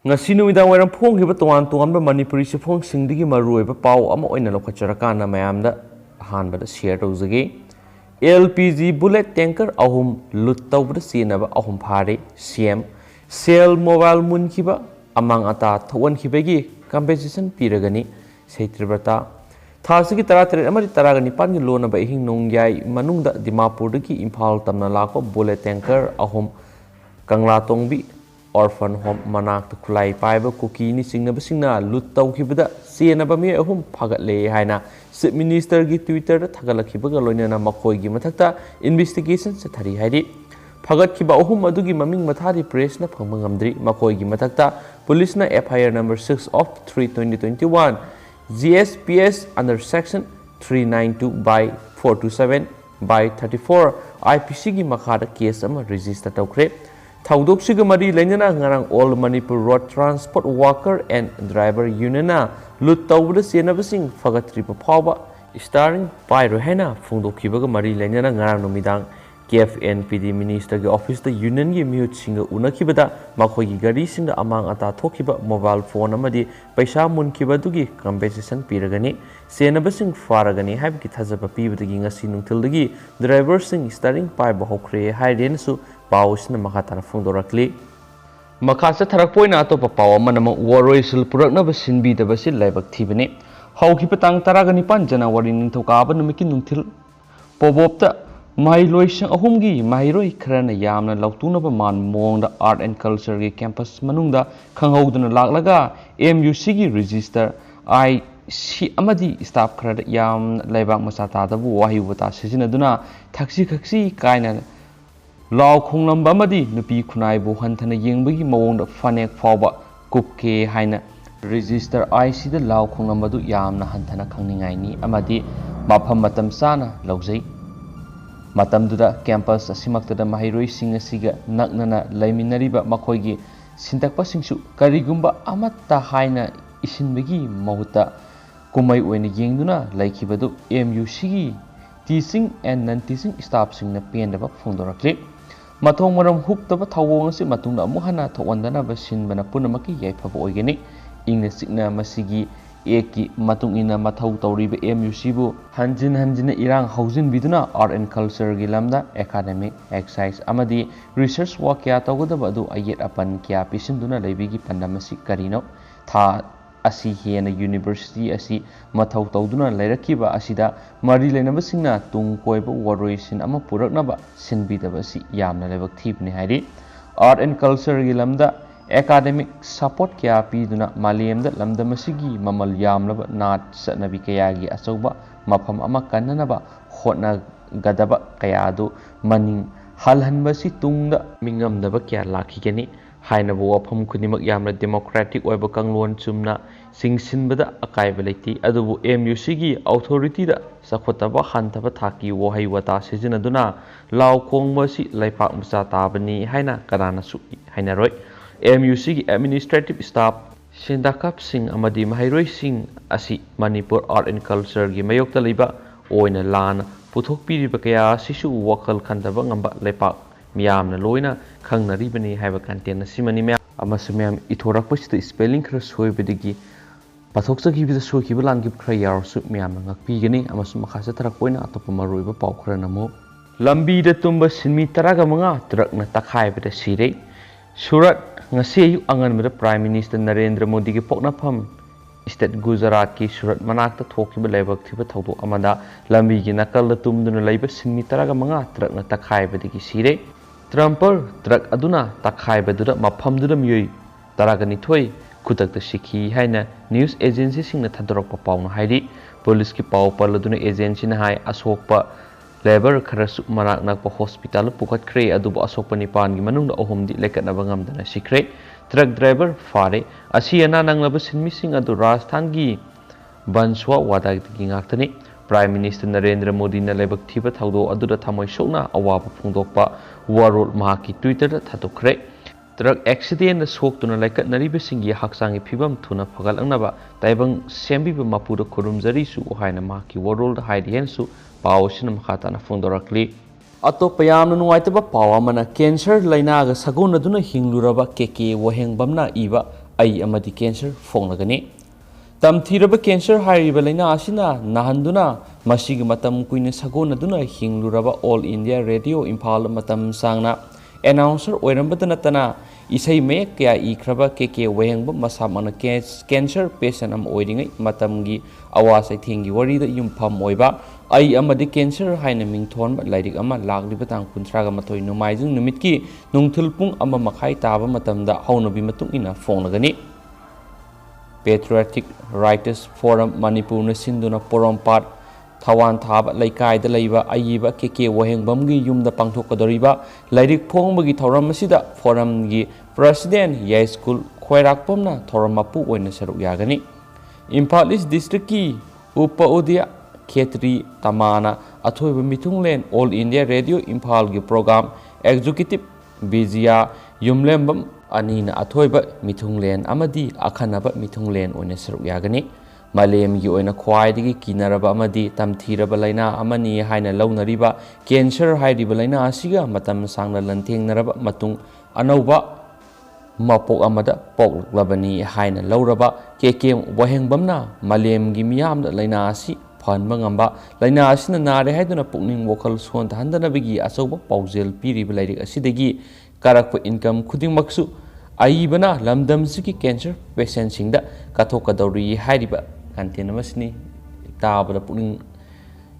ngasi numidang wairam phonghiba towan towan ba Manipuri sifong singdigi maruoiba pau ama oina lokhacharakana mayamda ahanbada share tawzagi LPG bullet tanker ahum lut tawbada sinaba ahum phare CM sel mobile munkiba amang ata thwan khibegi compensation piragani seitribata thasigi taratare amari taragani pangi lona ba hing nongyai manungda Dimapur dagi Imphal tamna lakwa bullet tanker ahum kangla tongbi orphan home manak to kulai paiba kuki ni singna basingna lut tawkhibada senaba mi ahum phagatle haina chief minister gi Twitter da thagalakhibaga loinana makhoi gi mathakta investigation se thari haidi phagat khiba ahum adugi maming mathari press na phangma ngamdri makhoi gi mathakta police na FIR number 6 of 3 2021 GSPS under section 392 by 427 by 34 IPC gi makhada case ama register tawkhre Thaudoksiga mari lenjana ngarang All Manipur Road Transport Worker and Driver Union na lut tawbada senabasing fagatriba phawba starring pairo hena phungdokhibaga mari lenjana ngarang numidang KFNPD Minister gi office da union gi mihut singa unakhibada makhoi gi gari singa amang ata thokhiba mobile phone amadi paisa munkiba dugi compensation piragani senabasing faragani habki thajaba pibadagi ngasi nungthildagi driver sing starring paiba hokre hairensu Pausna makatana phungdorakli makasa tharakpoina atopa pawa manama waroisul purakna basin bi da basil laibak thibani hauki patang taragani pan January ningthokaba numiki nungthil pobopta mahiloisang ahumgi mahiroi kharana yamna lautuna ba man mongda art and culture gi campus manungda khanghauduna laklaga MUC gi register IC amadi staff kharada yam laibak masata dabu wahi wata sijinaduna khaksi kaina Lao Khonglamba amadi nupi khunaibu hanthana yengbagi mawongda Phanek fawba Kupke haina register IC da Lao Khonglamba du yamna hanthana khangningai ni amadi mafam matam sana laujai matamduda campus asimaktada mahiroi sing asiga naknana laiminariba makhoigi sintakpa singsu karigumba amatta haina isinbagi mahuta kumai oina yengduna laikibadu MUC gi teaching and non-teaching staff singna pendaba phungdorakli Mathong maram huktaba thawong asi matungda amuhana thawandana basin bana punamaki yaifaba oigani ingna sikna masigi eki matung ina mathau tawriba MUC bu hanjina irang haujin biduna art and culture gi lamda academic exercise amadi research work kya tawgadaba adu ayet apan kya pisinduna leibigi pandamasi karino tha asi hena university asi mathau tawduna lairakiba asida mari lenabasingna tung koiba waroisin ama puraknaba sinbidaba si yamna lebak thibni hairi art and culture gi lamda academic support kya piduna malemda lamda masigi mamal yamlaba nat sanabi kaya gi achauba mafam ama kannanaba hotna gadaba kaya adu maning halhanbasi tungda mingamdaba kya lakhigani hainabu wafam khunimak yamna democratic oiba kanglon chumna singsinbada akaiba leiti adubu MUC gi authority da sakhotaba hantaba thaki wohai wata sijinaduna law khongmasi laipak musa tabani haina kanana su hainaroi MUC gi administrative staff sindakap sing amadi mahairoi sing asi Manipur art and culture gi mayokta leiba oina lan puthokpiriba kaya sisu wakal khantaba ngamba laipak miyamna loina khangnaribani haiba content simani mya amasumyam ithorakpasita spelling khara soibadigi pathokchagi bida soikiba langib khara yarsu miyamna ngakpigani amasum makhasa tharakpoina atopa maroiba pau khara namo lambi da tumba sinmi taraga manga trakna takhaibada sire Surat ngasi ayu anganbada Prime Minister Narendra Modi gi poknafam State Gujarat ki Surat manakta thokiba laibak thiba thawdok amada lambi gi nakal da tumduna laiba sinmi taraga manga trakna takhaibadigi sire Trumper truck aduna takhaibadura mafamdura miyoi taragani thoi kutakta sikhi haina news agency singna thadorokpa pauna hairi police ki pau parladuna agency na hai asokpa labor kharasu manak nakpa hospital pukat kre adubu asokpa nipan gi manungda ohumdi lekatna bangamdana sikre truck driver fare asiana nanglaba sinmi sing adu rajasthan gi banswa wada gi ngaktani Prime Minister Narendra Modi na lebak thiba thawdo aduda thamoi sokna awaba phungdokpa warol mahaki Twitter da thatokre truck accident na soktuna laikat nariba singi haksangi phibam thuna phagalngnaba taibang sembiba mapuda khurumjari su haina mahaki warol da haidi hensu pawsina makhatana phungdorakli atop yamna nuwaitaba pawa mana cancer laina ga sagonaduna hingluraba keke wohengbamna iba ai amadi cancer fonglagani tamthiraba cancer hairiba laina asina nahanduna masigi matam kuina sagona duna hingluraba all india radio imphal matam sangna announcer oirambada natana isai me kya ikraba kk wehengba masamana cancer patient am oiringai matamgi awasai thingi warida yumpham oiba ai amadi cancer haina mingthon lairik ama lagliba tang kuntraga mathoi numaijing numitki nungthul pung ama makhai taba matamda haunabi matung ina fonglagani Patriotic Writers Forum Manipur na sinduna porompat Thawan Thaba Laikai da Laiba Ayiba KK Wahengbamgi Yumda Pangthokadoriba Lairik Phongbagi Thoram asida forum gi President Yai School Khwairakpomna Thoramapu oina saruk yagani Imphal East District ki Upa Udia Khetri Tamana Athoiba Mithunglen All India Radio Imphal gi program Executive Bizia Yumlembam Anina Athoiba Mithunglen Amadi Akhanaba Mithunglen oina saruk yagani Malem gi oina khwaidigi kinaraba amadi tamthiraba laina amani haina launariba cancer hairiba laina asiga matam sangna lanthengnaraba matung anauba mapok amada poklabani haina lauraba keke wahengbamna malem gi miyamda laina asi phanba ngamba laina asina nare haiduna pukning wokal son thandanabigi asoba paujel piriba lairik asidagi karakpa income khudingmaksu aibana lamdamsiki cancer patient singda kathokadori hairiba Kantin masni tabada pukning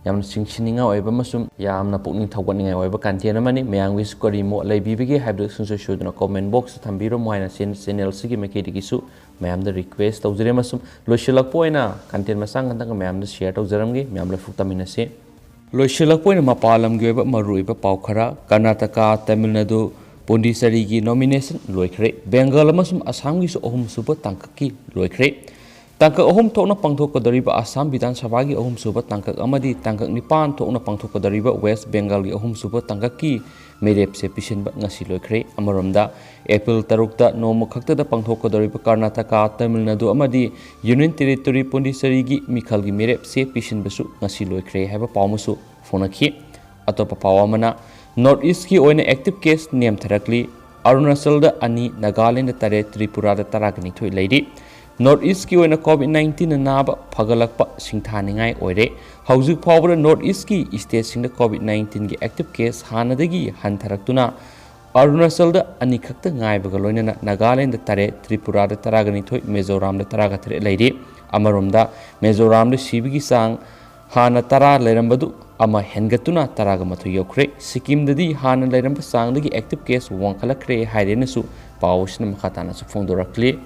yamna singsininga oiba masum yamna pukning thawatninga oiba kantin amani mayang wis kori mo laibibigi haibda sungso shoduna comment box thambiro moina channel sigi mekedi su mayamda request tawjere masum loisilak poina kantin masang kantang mayamda share tawjaramgi mayamla fuktamina se loisilak poina mapalam gi oiba maruiba paukhara Karnataka Tamil Nadu Pondisari gi nomination loikhre Bengal amasum Assam gi su ohum suba tangkaki loikhre Tangkak ohum thokna pangthokadariba Assam Vidhan Sabha gi ohum suba tangkak amadi tangkak nipan thokna pangthokadariba West Bengal gi ohum suba tangkak ki merep se pisinba ngasi loikhre amaramda April 3 ta noma khakta da pangthokadariba Karnataka Tamil Nadu amadi Union Territory Pondisari gi mikhal gi merep se pisinba su ngasi loikhre haiba pawmusu phonakhi atopa pawamana North East ki oina active case nem tharakli Arunachal da ani Nagaland da tare Tripura da taragani thoi leidi North East ki oina COVID-19 na naba phagalakpa singthaningai oire haujuk phawbra North East ki state singda COVID-19 gi active case hanadagi hantharaktuna Arunachal da ani khakta ngaibaga loinana Nagaland da tare Tripura da taragani thoi Mizoram da taraga thare leidi amaromda Mizoram da sibigi sang hana tara leirambadu ama hengatuna taraga mathu yokre Sikkim dadi hana leiramba sangdagi active case wangkhalakre hairenasu pawsna makhatana su phongdorakli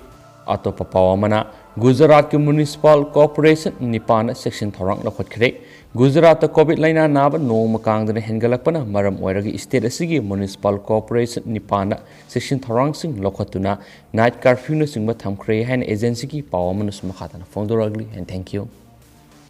Atopa pawamana Gujarat ke Municipal Corporation Nipana section thorang lakhotkre Gujarat ta COVID laina naba no makangdana hengalakpana maram oiragi state asigi Municipal Corporation Nipana section thorang sing lakhotuna night curfew na singba thamkre hain agency ki pawamana sumakhatana phongdoragli and thank you